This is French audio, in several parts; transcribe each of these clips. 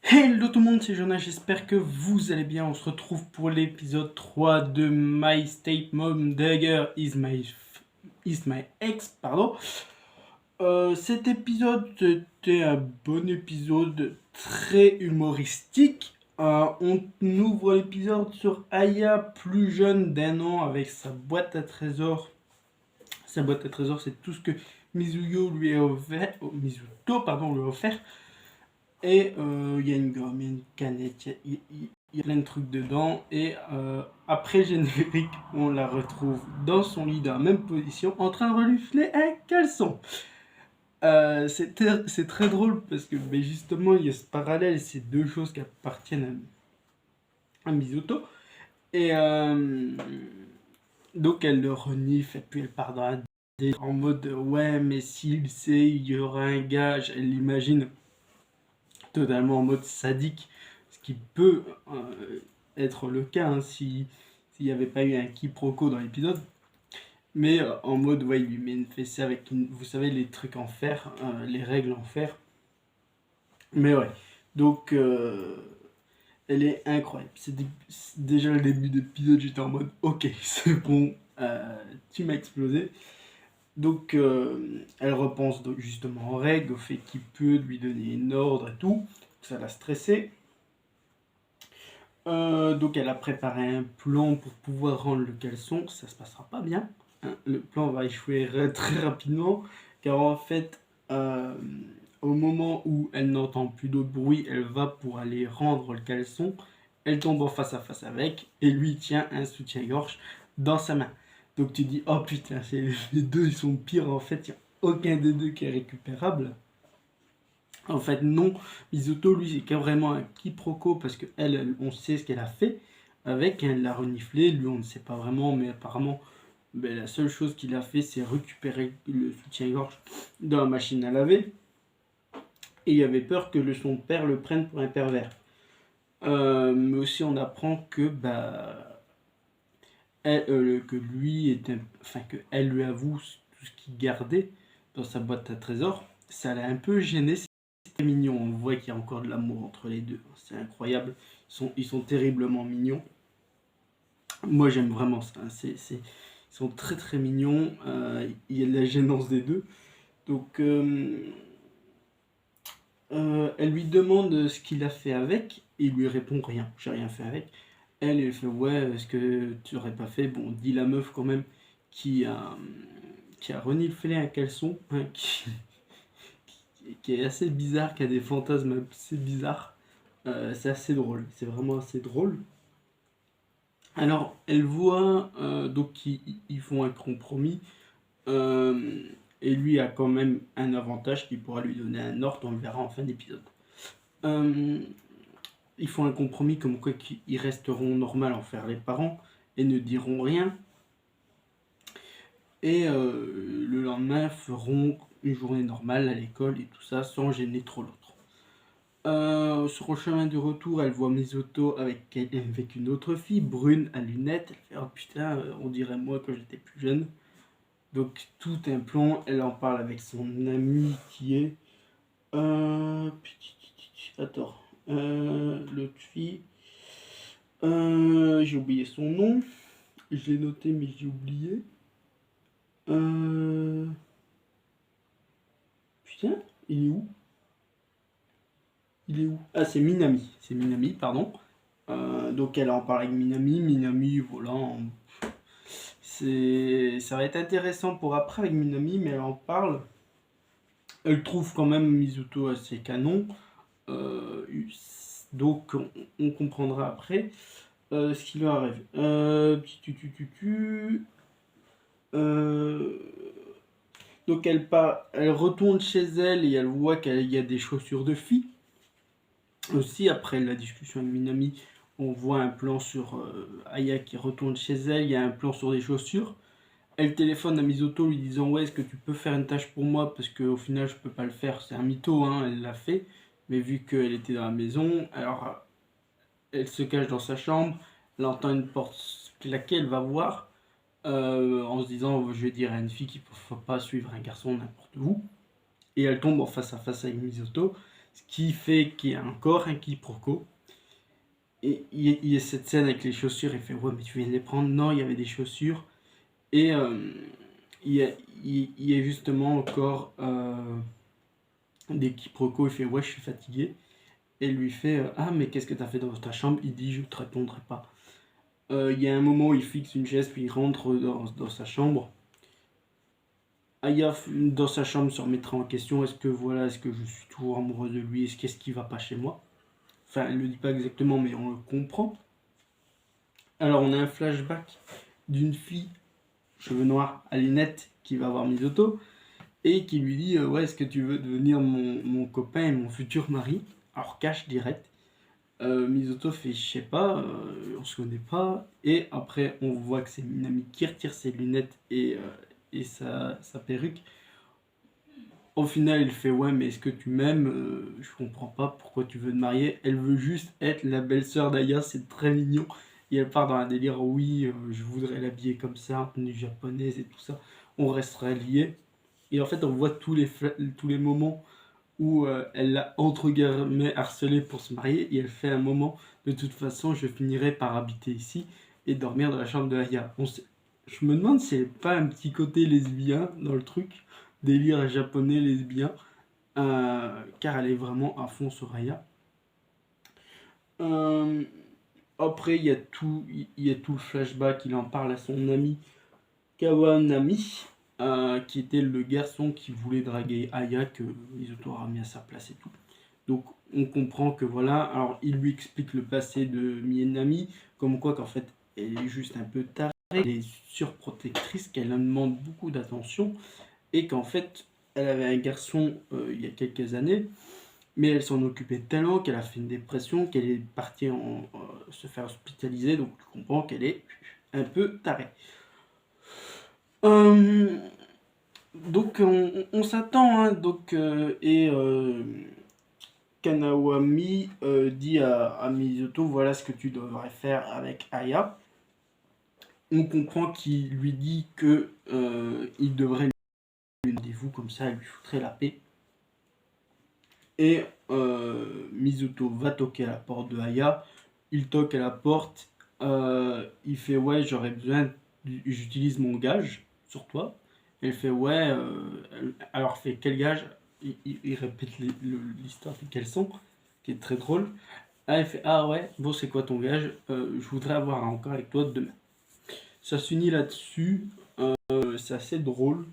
Hello tout le monde, c'est Jonas, j'espère que vous allez bien. On se retrouve pour l'épisode 3 de My Stepmom Dagger is my ex, pardon. Cet épisode était un bon épisode très humoristique. On ouvre l'épisode sur Aya, plus jeune d'1 an, avec sa boîte à trésors. Sa boîte à trésors, c'est tout ce que Mizuto lui a offert. Et il y a une gomme, il y a une canette, il y a plein de trucs dedans. Et après générique, on la retrouve dans son lit, dans la même position, en train de renifler un caleçon. C'est très drôle parce que justement, il y a ce parallèle, ces deux choses qui appartiennent à Mizuto. Et donc elle le renifle et puis elle part dans la en mode ouais, mais s'il sait, il y aura un gage. Elle l'imagine totalement en mode sadique, ce qui peut être le cas hein, s'il n'y avait pas eu un quiproquo dans l'épisode. Mais en mode, ouais, il lui met une fessée avec, vous savez, les trucs en fer, les règles en fer. Mais ouais, donc elle est incroyable. Déjà le début d'épisode, j'étais en mode, ok, c'est bon, tu m'as explosé. Donc elle repense justement en règle, au fait qu'il peut lui donner une ordre et tout. Ça l'a stressé. Donc elle a préparé un plan pour pouvoir rendre le caleçon. Ça se passera pas bien. Hein. Le plan va échouer très rapidement. Car en fait, au moment où elle n'entend plus d'autre bruit, elle va pour aller rendre le caleçon. Elle tombe en face à face avec. Et lui tient un soutien-gorge dans sa main. Donc tu dis, oh putain, les deux ils sont pires. En fait, il n'y a aucun des deux qui est récupérable. En fait, non. Mizuto, lui, c'est carrément un quiproquo parce que on sait ce qu'elle a fait avec. Elle l'a reniflé. Lui, on ne sait pas vraiment, mais apparemment, la seule chose qu'il a fait, c'est récupérer le soutien-gorge dans la machine à laver. Et il avait peur que son père le prenne pour un pervers. Mais aussi, on apprend que que lui était, enfin que elle lui avoue tout ce qu'il gardait dans sa boîte à trésors. Ça l'a un peu gêné. C'est mignon, on voit qu'il y a encore de l'amour entre les deux. C'est incroyable. Ils sont terriblement mignons. Moi, j'aime vraiment ça. Ils sont très très mignons. Il y a de la gênance des deux. Donc, elle lui demande ce qu'il a fait avec. Et il lui répond rien. J'ai rien fait avec. Elle fait ouais, est-ce que tu aurais pas fait. Bon, dit la meuf quand même qui a reniflé un caleçon. Hein, qui est assez bizarre, qui a des fantasmes assez bizarres. C'est assez drôle, c'est vraiment assez drôle. Alors, elle voit, donc ils font un compromis, et lui a quand même un avantage qui pourra lui donner un ordre, on le verra en fin d'épisode. Ils font un compromis comme quoi qu'ils resteront normaux en faire les parents et ne diront rien. Et le lendemain feront une journée normale à l'école et tout ça sans gêner trop l'autre. Sur le chemin de retour, elle voit Mizuto avec une autre fille, brune à lunettes. Elle fait oh putain, on dirait moi quand j'étais plus jeune. Donc tout un plan, elle en parle avec son ami qui est. Attends, l'autre fille. J'ai oublié son nom. Je l'ai noté mais j'ai oublié. Putain, il est où? Il est où? Ah, c'est Minami. C'est Minami, pardon. Donc elle en parle avec Minami. Minami, voilà. Ça va être intéressant pour après avec Minami, mais elle en parle. Elle trouve quand même Mizuto assez canon. Donc on comprendra après ce qui leur arrive. Donc elle retourne chez elle et elle voit qu'il y a des chaussures de filles. Aussi, après la discussion avec Minami, on voit un plan sur Aya qui retourne chez elle, il y a un plan sur des chaussures. Elle téléphone à Mizuto lui disant ouais, est-ce que tu peux faire une tâche pour moi parce qu'au final je peux pas le faire, c'est un mytho, hein, elle l'a fait. Mais vu qu'elle était dans la maison, alors elle se cache dans sa chambre, elle entend une porte claquer, elle va voir en se disant je vais dire à une fille qu'il ne faut pas suivre un garçon n'importe où. Et elle tombe en face à face avec Mizuto, Ce qui fait qu'il y a encore un quiproquo. Et il y a cette scène avec les chaussures, il fait ouais mais tu viens de les prendre? Non, il y avait des chaussures. Et il y a, il y a justement encore des quiproquos, il fait ouais je suis fatigué. Et lui fait ah mais qu'est-ce que t'as fait dans ta chambre? Il dit je te répondrai pas. Il y a un moment où il fixe une chaise puis il rentre dans sa chambre. Aya dans sa chambre se remettra en question, est-ce que je suis toujours amoureux de lui, qu'est-ce qui va pas chez moi? Enfin elle le dit pas exactement mais on le comprend. Alors on a un flashback d'une fille, cheveux noirs, à lunettes, qui va voir Misoto, et qui lui dit ouais est-ce que tu veux devenir mon copain et mon futur mari? Alors cash direct. Misoto fait je sais pas, on se connaît pas, et après on voit que c'est Minami qui retire ses lunettes et sa perruque. Au final il fait ouais mais est-ce que tu m'aimes? Je comprends pas pourquoi tu veux te marier. Elle veut juste être la belle-sœur d'Aya, c'est très mignon. Et elle part dans un délire oui je voudrais l'habiller comme ça, en tenue japonaise et tout ça. On resterait liés. Et en fait on voit tous les moments où elle l'a entre guillemets harcelé pour se marier, et elle fait un moment de toute façon je finirai par habiter ici et dormir dans la chambre de Aya. Je me demande si c'est pas un petit côté lesbien dans le truc, délire japonais lesbien, car elle est vraiment à fond sur Aya. Euh, Après il y a tout le flashback, il en parle à son ami Kawanami, qui était le garçon qui voulait draguer Aya, que Misoto a mis à sa place et tout. Donc on comprend que voilà, alors il lui explique le passé de Minami, comme quoi qu'en fait elle est juste un peu tarée, elle est surprotectrice, qu'elle demande beaucoup d'attention, et qu'en fait elle avait un garçon il y a quelques années, mais elle s'en occupait tellement qu'elle a fait une dépression, qu'elle est partie se faire hospitaliser, donc tu comprends qu'elle est un peu tarée. Euh, donc on s'attend, hein, Kanawami dit à Mizuto voilà ce que tu devrais faire avec Aya. On comprend qu'il lui dit que il devrait lui rendez-vous, comme ça elle lui foutrait la paix. Et Mizuto va toquer à la porte de Aya. Il toque à la porte. Il fait ouais j'aurais besoin, j'utilise mon gage sur toi. Elle fait ouais. Alors fait quel gage? Il répète l'histoire de quels sont, qui est très drôle. Ah, elle fait ah ouais bon c'est quoi ton gage? Je voudrais avoir encore avec toi demain. Ça s'unit là-dessus. C'est assez drôle.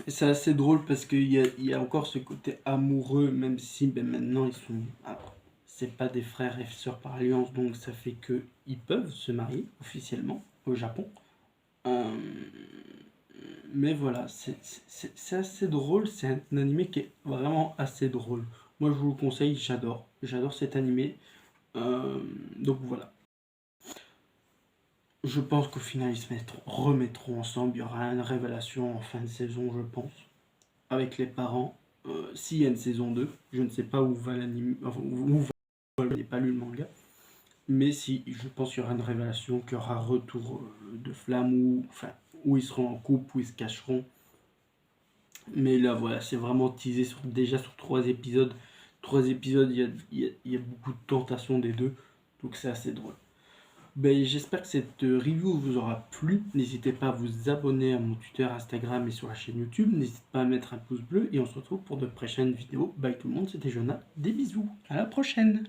C'est assez drôle parce qu'il y a encore ce côté amoureux, même si ben, maintenant ils sont. Alors, c'est pas des frères et sœurs par alliance, donc ça fait que ils peuvent se marier officiellement au Japon. Euh, mais voilà, c'est assez drôle, c'est un animé qui est vraiment assez drôle. Moi je vous le conseille, j'adore cet animé. Euh, donc voilà. Je pense qu'au final ils remettront ensemble, il y aura une révélation en fin de saison, je pense, avec les parents. S'il y a une saison 2, je ne sais pas où va l'anime, enfin, je n'ai pas lu le manga, mais si, je pense qu'il y aura une révélation, qu'il y aura retour de flamme, où ils seront en couple, où ils se cacheront. Mais là voilà, c'est vraiment teasé déjà sur 3 épisodes. 3 épisodes, il y a beaucoup de tentations des deux, donc c'est assez drôle. Ben, j'espère que cette review vous aura plu. N'hésitez pas à vous abonner à mon Twitter, Instagram et sur la chaîne YouTube. N'hésitez pas à mettre un pouce bleu et on se retrouve pour de prochaines vidéos. Bye tout le monde, c'était Jonah. Des bisous. À la prochaine.